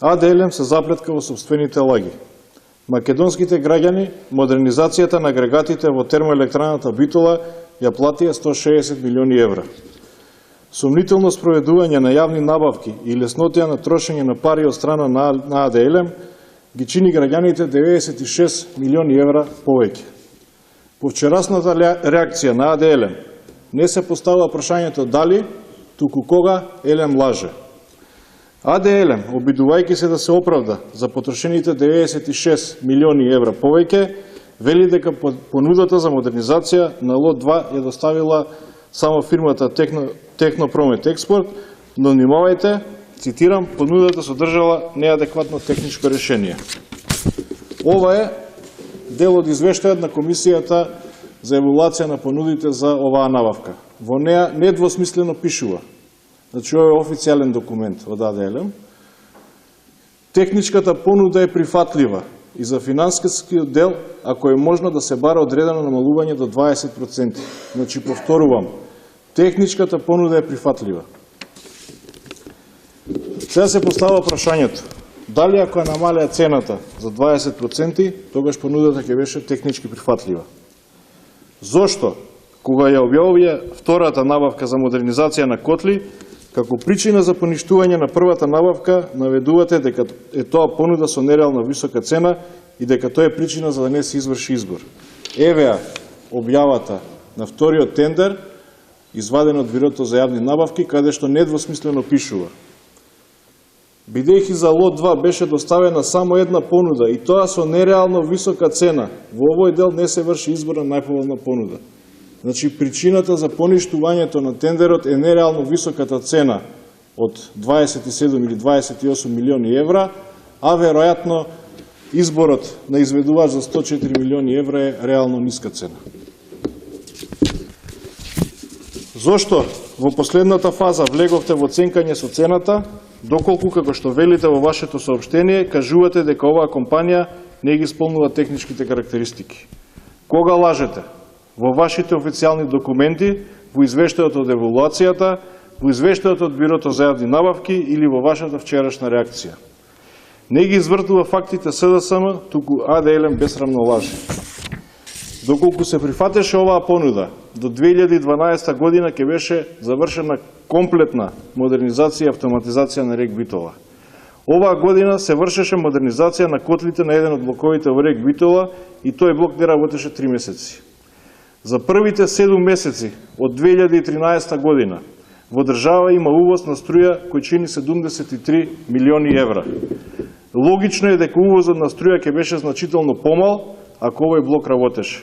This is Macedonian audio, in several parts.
АД Елем се заплетка во собствените лаги. Македонските граѓани модернизацијата на агрегатите во термоелектраната Битола ја платија 160 милиони евра. Сомнително спроведување на јавни набавки и леснотија на трошење на пари од страна на АД Елем ги чини граѓаните 96 милиони евра повеќе. По вчерасната реакција на АД Елем не се поставува прашањето дали, туку кога Елем лаже. АД Елем, обидувајќи се да се оправда за потрошените 96 милиони евра повеќе, вели дека понудата за модернизација на лот 2 ја доставила само фирмата Технопромет Експорт, но внимавајте, цитирам, понудата содржала неадекватно техничко решение. Ова е дел од извештајот на Комисијата за евалуација на понудите за оваа набавка. Во неа недвосмислено пишува, значи ова е официјален документ од АД Елем, техничката понуда е прифатлива и за финансискиот дел, ако е можно да се бара одредено намалување до 20%. Значи, повторувам, техничката понуда е прифатлива. Сега се поставува прашањето, дали ако ја намалеа цената за 20%, тогаш понудата ќе беше технички прифатлива. Зошто, кога ја објавија втората набавка за модернизација на котли, како причина за поништување на првата набавка, наведувате дека е тоа понуда со нереална висока цена и дека тоа е причина за да не се изврши избор. Евеа објавата на вториот тендер, изваден од Бирото за јавни набавки, каде што недвосмислено пишува. Бидејќи за лот 2 беше доставена само една понуда и тоа со нереално висока цена, во овој дел не се врши избор на најповолна понуда. Значи, причината за поништувањето на тендерот е нереално високата цена од 27 или 28 милиони евра, а веројатно изборот на изведувач за 104 милиони евра е реално ниска цена. Зошто во последната фаза влеговте во ценкање со цената, доколку, како што велите во вашето соопштение, кажувате дека оваа компанија не ги исполнува техничките карактеристики? Кога лажете? Во вашите официјални документи, во извештајот од евалуацијата, во извештајот од Бирото за јавни набавки или во вашата вчерашна реакција? Не ги извртува фактите СДСМ, туку АД Елем бесрамно лаже. Доколку се прифатеше оваа понуда, до 2012 година ќе беше завршена комплетна модернизација и автоматизација на РЕК Битола. Оваа година се вршеше модернизација на котлите на еден од блоковите во РЕК Битола и тој блок не работеше 3 месеци. За првите 7 месеци од 2013 година во држава има увоз на струја кој чини 73 милиони евра. Логично е дека увозот на струја ќе беше значително помал ако овој блок работеше.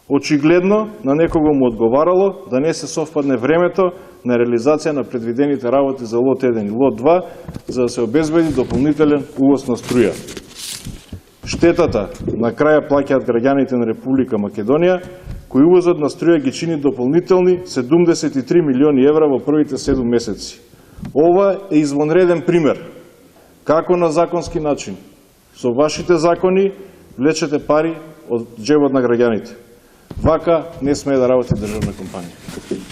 Очигледно на некого му одговарало да не се совпадне времето на реализација на предвидените работи за лот 1 и лот 2, за да се обезбеди дополнителен увоз на струја. Штетата на краја плаќаат граѓаните на Република Македонија, кои увозот на струја ги чини дополнителни 73 милиони евра во првите 7 месеци. Ова е извонреден пример како на законски начин со вашите закони влечете пари од џебот на граѓаните. Вака не смее да работи државна компанија.